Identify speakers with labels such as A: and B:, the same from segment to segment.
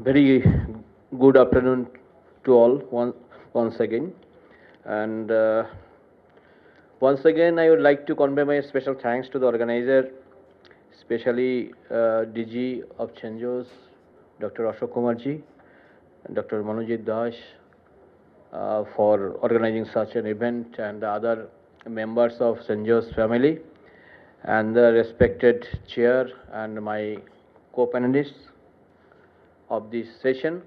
A: Very good afternoon to all once again. And once again, I would like to convey my special thanks to the organizer, especially DG of Chenjos, Dr. Ashok Kumarji, and Dr. Manojit Dash for organizing such an event, and the other members of Chenjos family, and the respected chair and my co-panelists of this session.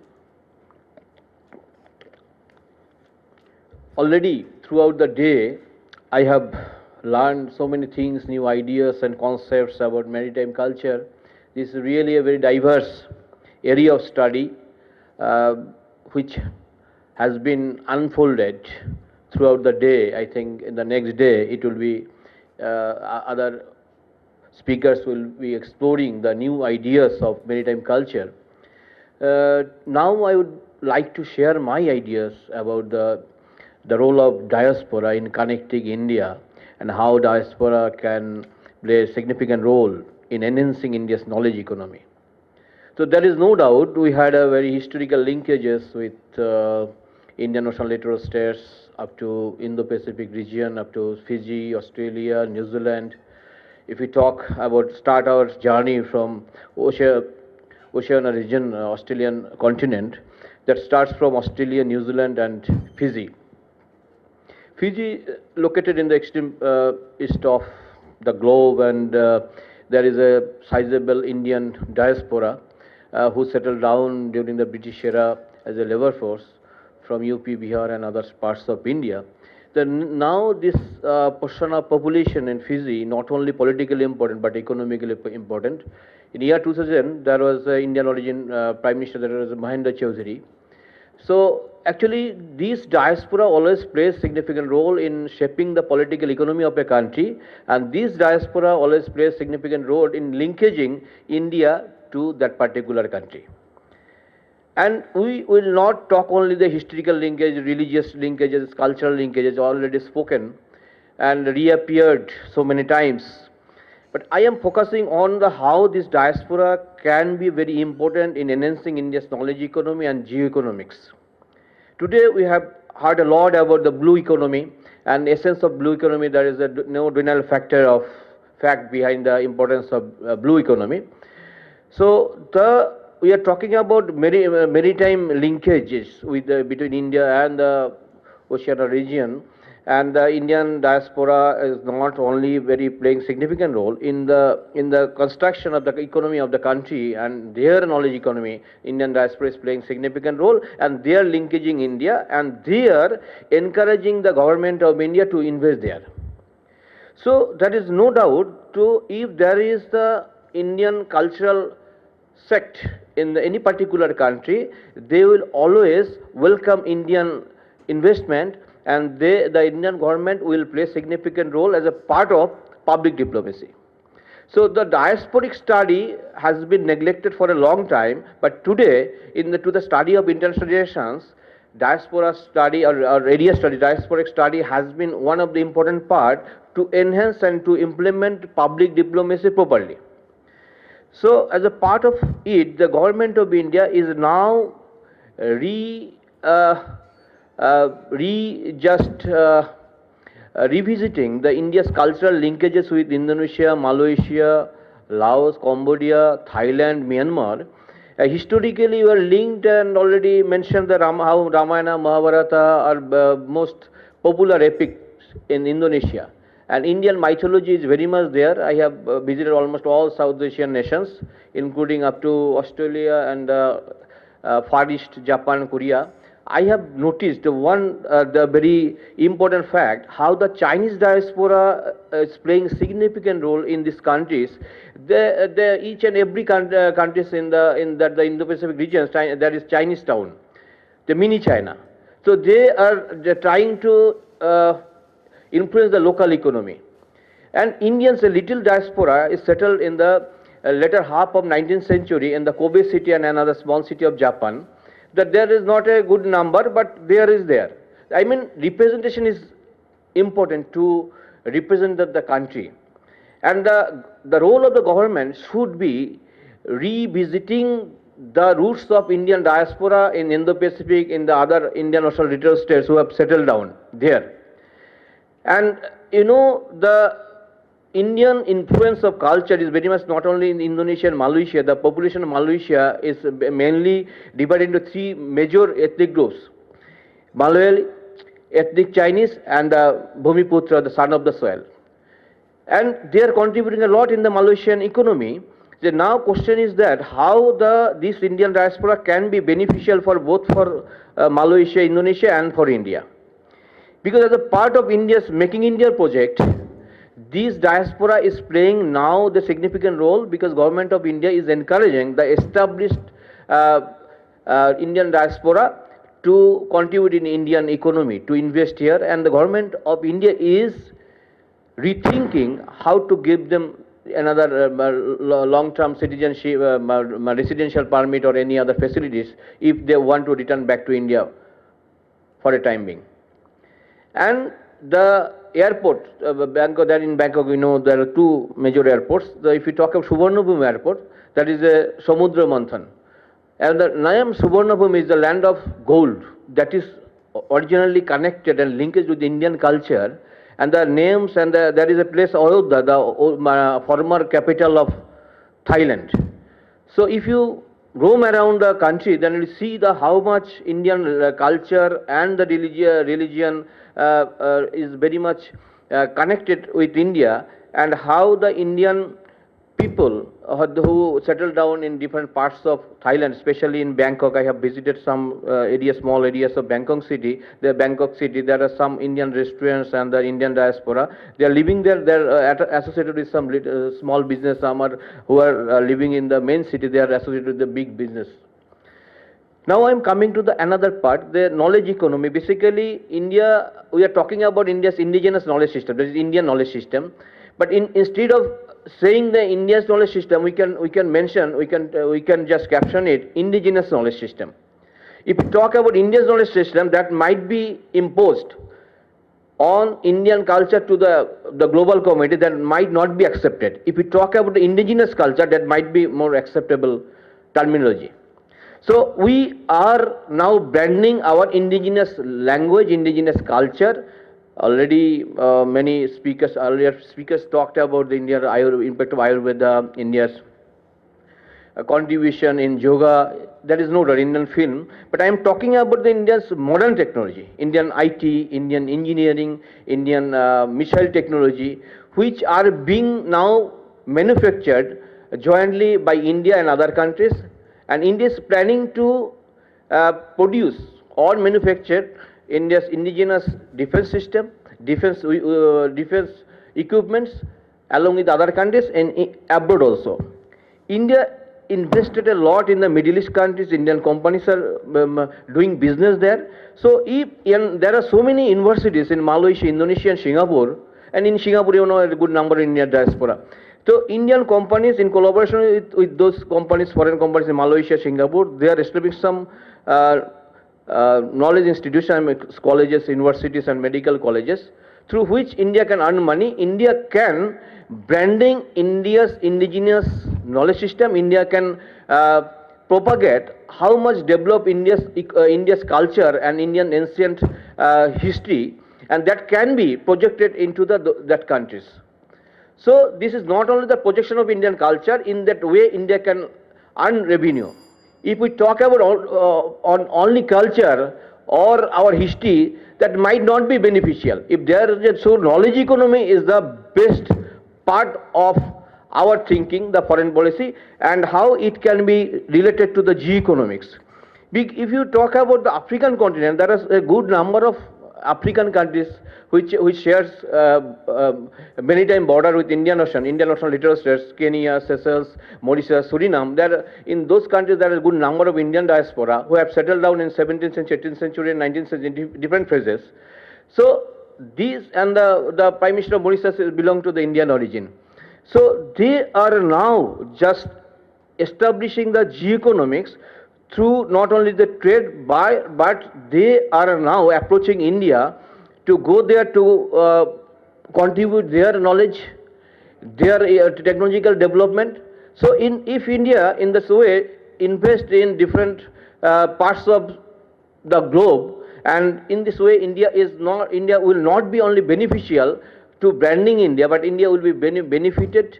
A: Already throughout the day, I have learned so many things, new ideas and concepts about maritime culture. This is really a very diverse area of study which has been unfolded throughout the day. I think in the next day it will be other speakers will be exploring the new ideas of maritime culture. Now I would like to share my ideas about the role of diaspora in connecting India and how diaspora can play a significant role in enhancing India's knowledge economy. So there is no doubt we had a very historical linkages with Indian Ocean littoral states up to Indo-Pacific region, up to Fiji, Australia, New Zealand. If we talk about start our journey from Oceania region, Australian continent, that starts from Australia, New Zealand and Fiji. Fiji located in the extreme east of the globe, and there is a sizable Indian diaspora who settled down during the British era as a labor force from UP, Bihar and other parts of India. Now this portion of population in Fiji not only politically important but economically important. In year 2000, there was an Indian origin Prime Minister, that was Mahendra Chaudhary. So actually, this diaspora always plays significant role in shaping the political economy of a country, and this diaspora always plays significant role in linkaging India to that particular country. And we will not talk only the historical linkage, religious linkages, cultural linkages, already spoken and reappeared so many times. But I am focusing on the how this diaspora can be very important in enhancing India's knowledge economy and geoeconomics. Today we have heard a lot about the blue economy, and essence of blue economy, there is no denial factor of fact behind the importance of blue economy. So we are talking about maritime linkages with between India and the Oceania region. And the Indian diaspora is not only very playing significant role in the construction of the economy of the country and their knowledge economy. Indian diaspora is playing significant role, and they are linkaging India, and they are encouraging the government of India to invest there. So there is no doubt if there is the Indian cultural sect in any particular country, they will always welcome Indian investment, and the Indian government will play significant role as a part of public diplomacy. So the diasporic study has been neglected for a long time, but today to the study of international relations, diaspora study or area study, diasporic study has been one of the important part to enhance and to implement public diplomacy properly. So as a part of it, the government of India is now revisiting the India's cultural linkages with Indonesia, Malaysia, Laos, Cambodia, Thailand, Myanmar. Historically, we are linked and already mentioned how Ramayana, Mahabharata are most popular epics in Indonesia. And Indian mythology is very much there. I have visited almost all South Asian nations, including up to Australia and Far East, Japan, Korea. I have noticed the very important fact how the Chinese diaspora is playing significant role in these countries. Each and every countries in the Indo-Pacific region, there is Chinese town, the mini China. So they're trying to influence the local economy. And Indians, a little diaspora, is settled in the latter half of 19th century in the Kobe city and another small city of Japan. That there is not a good number, but there is there. I mean, representation is important to represent the country. And the role of the government should be revisiting the roots of Indian diaspora in Indo-Pacific, in the other Indian Ocean littoral states who have settled down there. And you know, the Indian influence of culture is very much not only in Indonesia and Malaysia. The population of Malaysia is mainly divided into three major ethnic groups: Malayali, ethnic Chinese, and Bhumiputra, the son of the soil. And they are contributing a lot in the Malaysian economy. The now question is that how this Indian diaspora can be beneficial for both for Malaysia, Indonesia, and for India. Because as a part of India's Making India project, this diaspora is playing now the significant role, because government of India is encouraging the established Indian diaspora to contribute in Indian economy, to invest here, and the government of India is rethinking how to give them another long-term citizenship, residential permit or any other facilities if they want to return back to India for a time being. And the airport, Bangkok, there in Bangkok, we know there are two major airports. If you talk of Suvarnabhumi airport, that is a Samudra Manthan. And the Nayam Suvarnabhumi is the land of gold that is originally connected and linked with Indian culture. And the names, and there is a place, Ayodhya, the former capital of Thailand. So if you roam around the country, then you see how much Indian culture and the religion is very much connected with India, and how the Indian people who settle down in different parts of Thailand, especially in Bangkok. I have visited some small areas of Bangkok city. There are some Indian restaurants and the Indian diaspora. They are living there. They are associated with some small business. Some are who are living in the main city. They are associated with the big business. Now I am coming to another part, the knowledge economy. Basically, India. We are talking about India's indigenous knowledge system. That is Indian knowledge system. But instead of saying the India's knowledge system, we can just caption it indigenous knowledge system. If we talk about India's knowledge system, that might be imposed on Indian culture to the global community, that might not be accepted. If we talk about the indigenous culture, that might be more acceptable terminology. So we are now branding our indigenous language, indigenous culture. Already many earlier speakers talked about the impact of Ayurveda, India's contribution in yoga. There is no doubt Indian film, but I am talking about the India's modern technology, Indian IT, Indian engineering, Indian missile technology, which are being now manufactured jointly by India and other countries, and India is planning to produce or manufacture India's indigenous defense system, defense equipments, along with other countries and abroad also. India invested a lot in the Middle East countries. Indian companies are doing business there. So there are so many universities in Malaysia, Indonesia and Singapore, and in Singapore you know a good number in Indian diaspora. So Indian companies, in collaboration with those companies, foreign companies in Malaysia, Singapore, they are establishing some knowledge institutions, colleges, universities and medical colleges, through which India can earn money. India can branding India's indigenous knowledge system. India can propagate how much develop India's culture and Indian ancient history, and that can be projected into that countries. So this is not only the projection of Indian culture. In that way, India can earn revenue. If we talk about on only culture or our history, that might not be beneficial. If so knowledge economy is the best part of our thinking, the foreign policy, and how it can be related to the geoeconomics. If you talk about the African continent, there is a good number of African countries which shares maritime border with Indian Ocean littoral states, Kenya, Seychelles, Mauritius, Suriname. In those countries there is a good number of Indian diaspora who have settled down in 17th century, 18th century and 19th century in different phases. So these, and the Prime Minister of Mauritius belong to the Indian origin. So they are now just establishing the geoeconomics through not only the trade, but they are now approaching India to go there to contribute their knowledge, their technological development. So if India in this way invest in different parts of the globe, and in this way India will not be only beneficial to branding India, but India will be benefited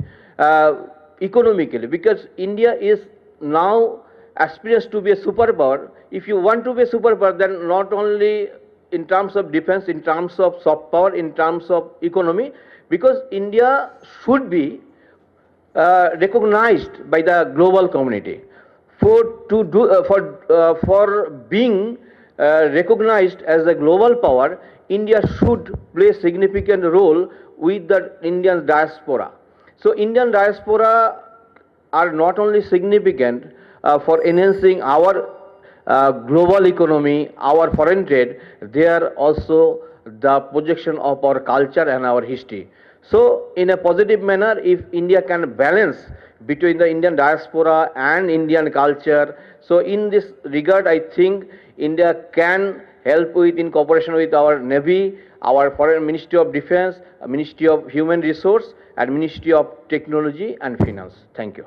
A: economically, because India is now aspires to be a superpower. If you want to be a superpower, then not only in terms of defense, in terms of soft power, in terms of economy, because India should be recognized by the global community. For being recognized as a global power, India should play a significant role with the Indian diaspora. So Indian diaspora are not only significant for enhancing our global economy, our foreign trade, they are also the projection of our culture and our history. So in a positive manner, if India can balance between the Indian diaspora and Indian culture, so in this regard, I think India can help in cooperation with our Navy, our Foreign Ministry of Defense, Ministry of Human Resource, and Ministry of Technology and Finance. Thank you.